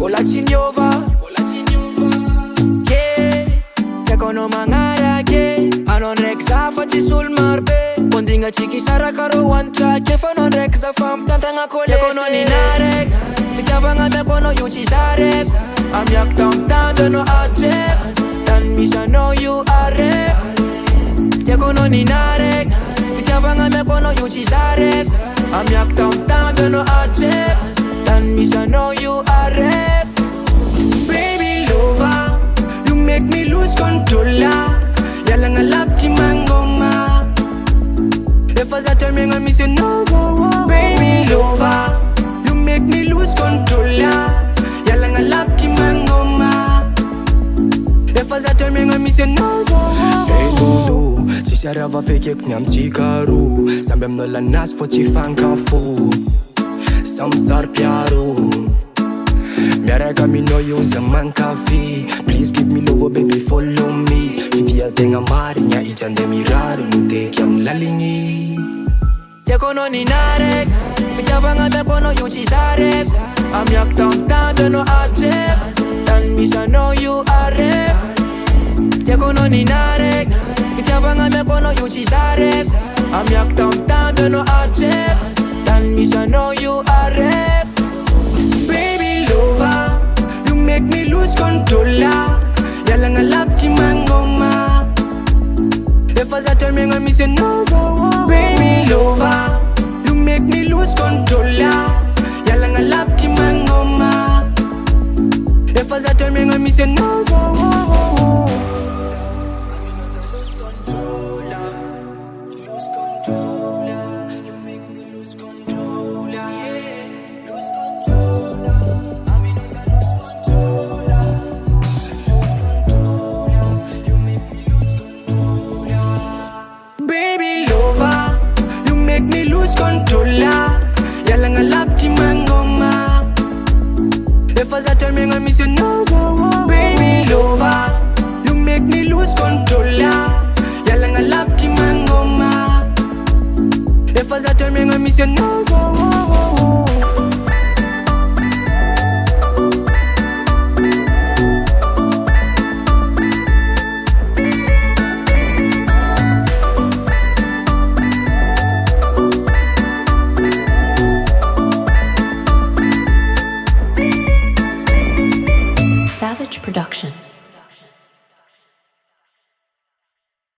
Bola chinyova. Yeah, tekono mangarake. Anon reksa fati sul marbe. Bondinga chiki sara karo one track. If anon reksa fam tantanga kolese. Tekono ni narek. Fitabanga mekono yuchi sarek. I'm yak tam tam dono atek. Dan misa know you are rep. Tekono ni narek. Fitabanga mekono yuchi sarek. I'm yak tam tam dono atek. Dan misa know you are rep. Baby lover, you make me lose control. Yala nga lap ki mangoma. If I tell me I miss you no. Baby lover, you make me lose control. Yala nga lap ki mangoma. If I tell me I miss you no. Hey Dudu, si siara va fake knyam chikaru. Sambem no la nas fo chi fankafu. Samsar pyaro. Miaraka me know you zaman kafi. Please give me love, baby, follow me. Fitia tenga marinya ichande mirari mute kyam lalingi. Tekono ni narek. Fitabanga mekono yuchi sarek. I'm yak tam tam dono atek. Dan misa know you are rep. Tekono ni narek. Fitabanga mekono yuchi sarek. I'm yak tam tam dono atek. Dan misa know you are rep. Baby lover, you make me lose control. Yala nga lap ki mangoma. If I tell me I miss you no. Baby lover, you make me lose control. Yala nga lap ki mangoma. If I tell me I miss you no. Control, yala nga lap ki mangoma. If I tell me I miss you no. Baby lover, you make me lose control. Yala nga lap ki mangoma. If I tell me I miss you no. Production.